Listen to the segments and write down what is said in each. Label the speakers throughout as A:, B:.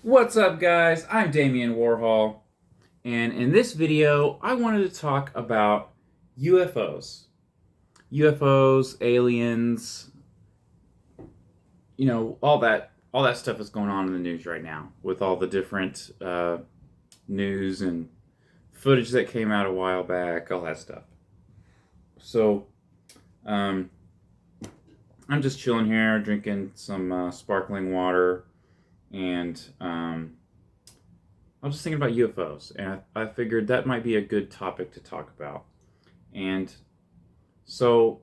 A: What's up, guys? I'm Damian Warhol, and in this video, I wanted to talk about UFOs. UFOs, aliens, all that stuff is going on in the news right now with all the different news and footage that came out a while back, all that stuff. So, um, I'm just chilling here, drinking some sparkling water, and I was just thinking about UFOs, and I figured that might be a good topic to talk about. And so,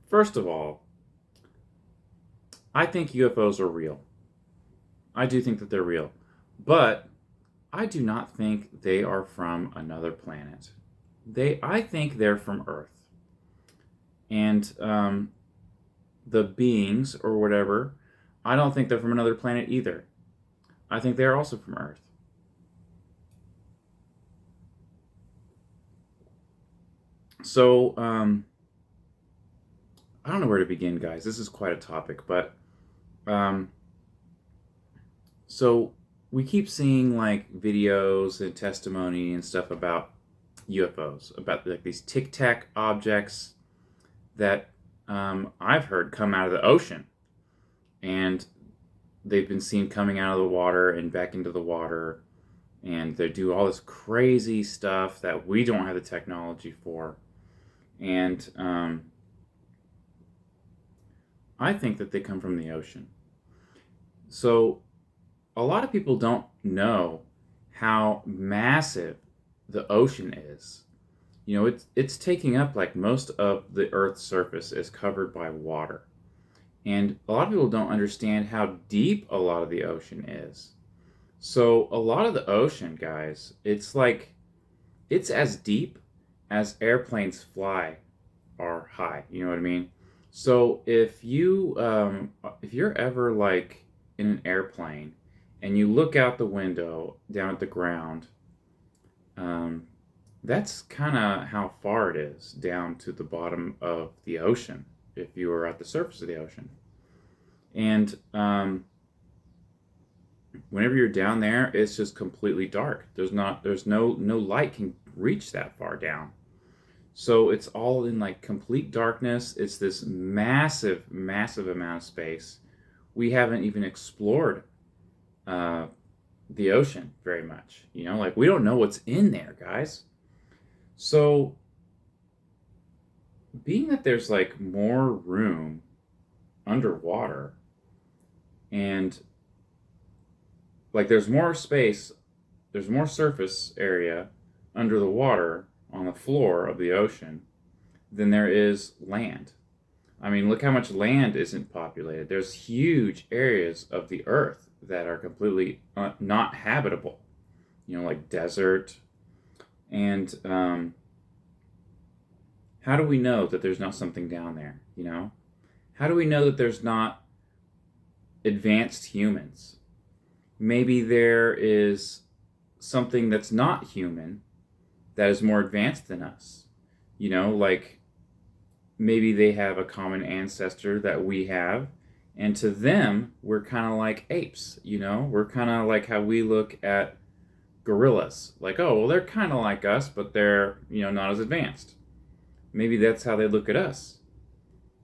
A: first of all, I think UFOs are real. I do think that they're real. But I do not think they are from another planet. I think they're from Earth. And the beings, or whatever, I don't think they're from another planet either. I think they're also from Earth. So, I don't know where to begin, guys. This is quite a topic, but um, so we keep seeing like videos and testimony and stuff about UFOs, about like these tic tac objects that I've heard come out of the ocean, and they've been seen coming out of the water and back into the water, and they do all this crazy stuff that we don't have the technology for, and I think that they come from the ocean. So a lot of people don't know how massive the ocean is. It's taking up like most of the Earth's surface is covered by water. And a lot of people don't understand how deep a lot of the ocean is. So a lot of the ocean, guys, it's as deep as airplanes fly are high. You know what I mean? So if you're ever like in an airplane and you look out the window down at the ground, um, that's kind of how far it is down to the bottom of the ocean if you were at the surface of the ocean. And whenever you're down there, it's just completely dark. There's no light can reach that far down. So it's all in like complete darkness. It's this massive, massive amount of space. We haven't even explored uh, the ocean very much. Like we don't know what's in there, guys. So being that there's like more room underwater, and like there's more space, there's more surface area under the water on the floor of the ocean than there is land. I mean, look how much land isn't populated. There's huge areas of the earth that are completely not habitable, like desert. And how do we know that there's not something down there? How do we know that there's not advanced humans? Maybe there is something that's not human that is more advanced than us. Like maybe they have a common ancestor that we have, and to them, we're kind of like apes. We're kind of like how we look at gorillas. Like, oh, well, they're kind of like us, but they're, not as advanced. Maybe that's how they look at us.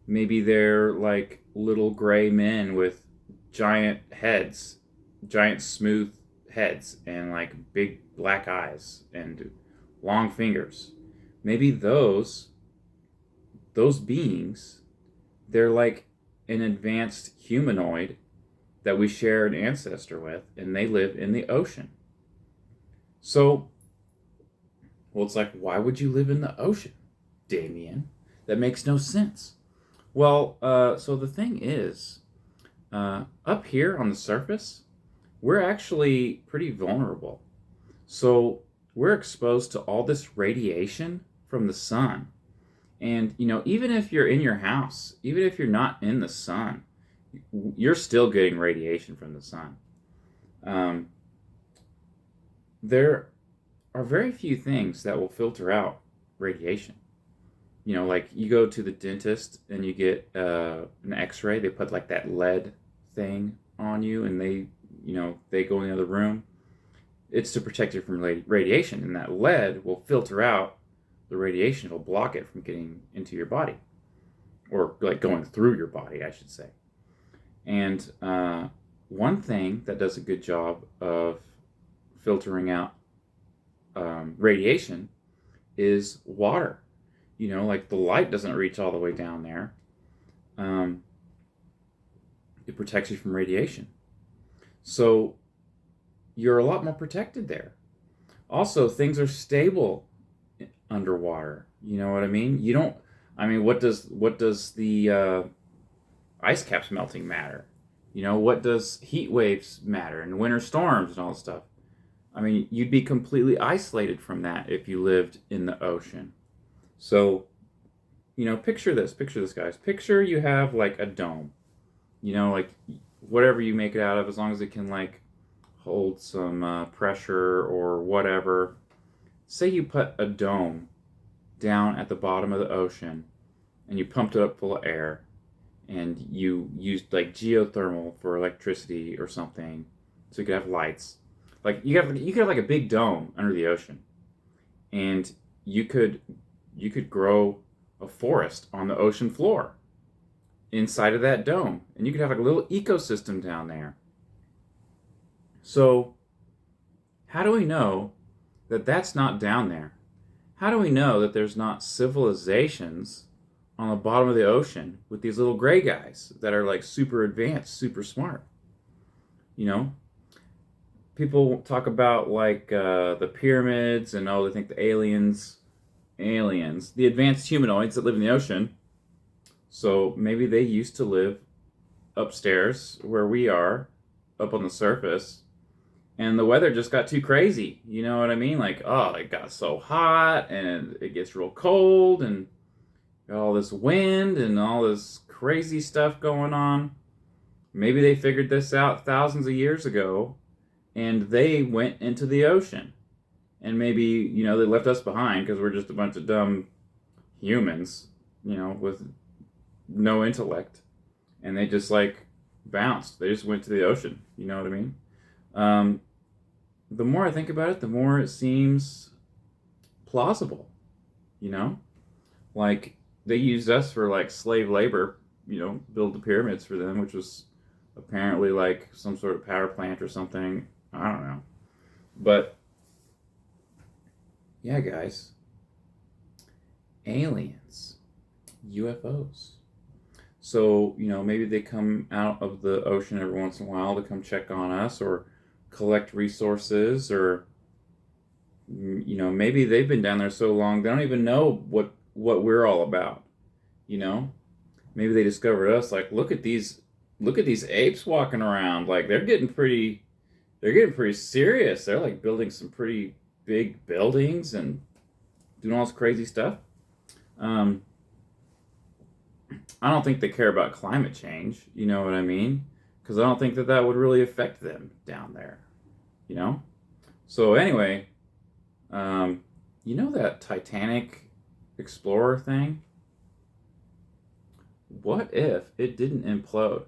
A: Maybe they're like little gray men with giant heads, giant smooth heads, and like big black eyes and long fingers. Maybe those beings, they're like an advanced humanoid that we share an ancestor with, and they live in the ocean. So, well, it's like, why would you live in the ocean, Damien? That makes no sense. Well, so the thing is, up here on the surface, we're actually pretty vulnerable. So we're exposed to all this radiation from the sun. And, even if you're in your house, even if you're not in the sun, you're still getting radiation from the sun. There are very few things that will filter out radiation. Like you go to the dentist and you get an x-ray, they put like that lead thing on you, and they they go in the other room. It's to protect you from radiation, and that lead will filter out the radiation. It'll block it from getting into your body, or like going through your body, I should say. And one thing that does a good job of filtering out radiation is water. Like the light doesn't reach all the way down there. Um, it protects you from radiation. So you're a lot more protected there. Also, things are stable underwater. You know what I mean? You don't. I mean, what does the ice caps melting matter? What does heat waves matter and winter storms and all that stuff? I mean, you'd be completely isolated from that if you lived in the ocean. So, picture this, guys. Picture you have like a dome. Like whatever you make it out of, as long as it can like hold some pressure or whatever. Say you put a dome down at the bottom of the ocean and you pumped it up full of air and you used like geothermal for electricity or something so you could have lights. Like you could have like a big dome under the ocean, and you could grow a forest on the ocean floor inside of that dome, and you could have like a little ecosystem down there. So how do we know that that's not down there? How do we know that there's not civilizations on the bottom of the ocean with these little gray guys that are like super advanced, super smart? You know, people talk about like the pyramids and they think the aliens, the advanced humanoids that live in the ocean. So maybe they used to live upstairs where we are, up on the surface, and the weather just got too crazy. You know what I mean? Like, oh, it got so hot and it gets real cold and got all this wind and all this crazy stuff going on. Maybe they figured this out thousands of years ago and they went into the ocean. And maybe, they left us behind because we're just a bunch of dumb humans, with no intellect. And they just like bounced. They just went to the ocean. You know what I mean? The more I think about it, the more it seems plausible. Like they used us for like slave labor, build the pyramids for them, which was apparently like some sort of power plant or something. I don't know. But yeah, guys, aliens, UFOs. So, maybe they come out of the ocean every once in a while to come check on us or collect resources, or, maybe they've been down there so long they don't even know what we're all about. Maybe they discovered us, like, look at these apes walking around. Like they're getting pretty serious. They're like building some pretty big buildings and doing all this crazy stuff. I don't think they care about climate change. You know what I mean? Because I don't think that would really affect them down there. So anyway, that Titanic Explorer thing? What if it didn't implode?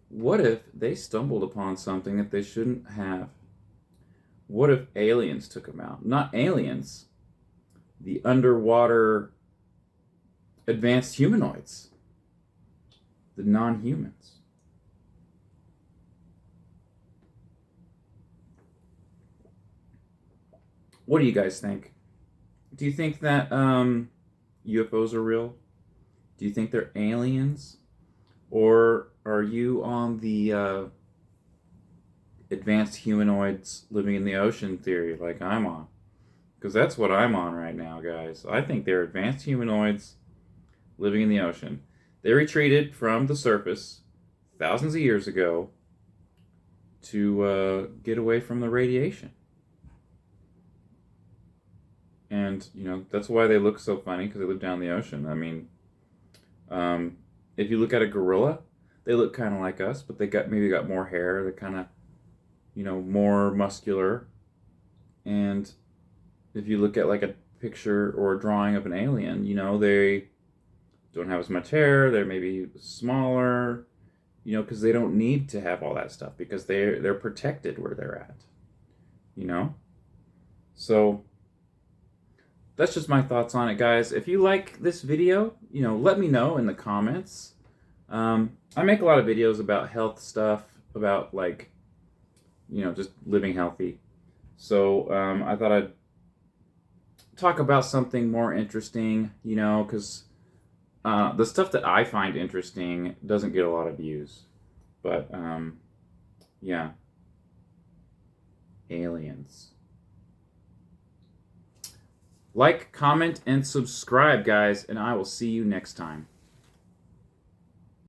A: What if they stumbled upon something that they shouldn't have? What if aliens took them out? Not aliens, the underwater advanced humanoids, the non-humans. What do you guys think? Do you think that UFOs are real? Do you think they're aliens? Or are you on the advanced humanoids living in the ocean theory like I'm on? Because that's what I'm on right now, guys. I think they're advanced humanoids living in the ocean. They retreated from the surface thousands of years ago to get away from the radiation. And, that's why they look so funny, because they live down the ocean. I mean, if you look at a gorilla, they look kind of like us, but they maybe got more hair. They're kind of, more muscular. And if you look at like a picture or a drawing of an alien, they don't have as much hair. They're maybe smaller. because they don't need to have all that stuff because they're protected where they're at, you know? So that's just my thoughts on it, guys. If you like this video, let me know in the comments. I make a lot of videos about health stuff, about like, just living healthy. So I thought I'd talk about something more interesting, because the stuff that I find interesting doesn't get a lot of views. But yeah, aliens. Like, comment, and subscribe, guys, and I will see you next time.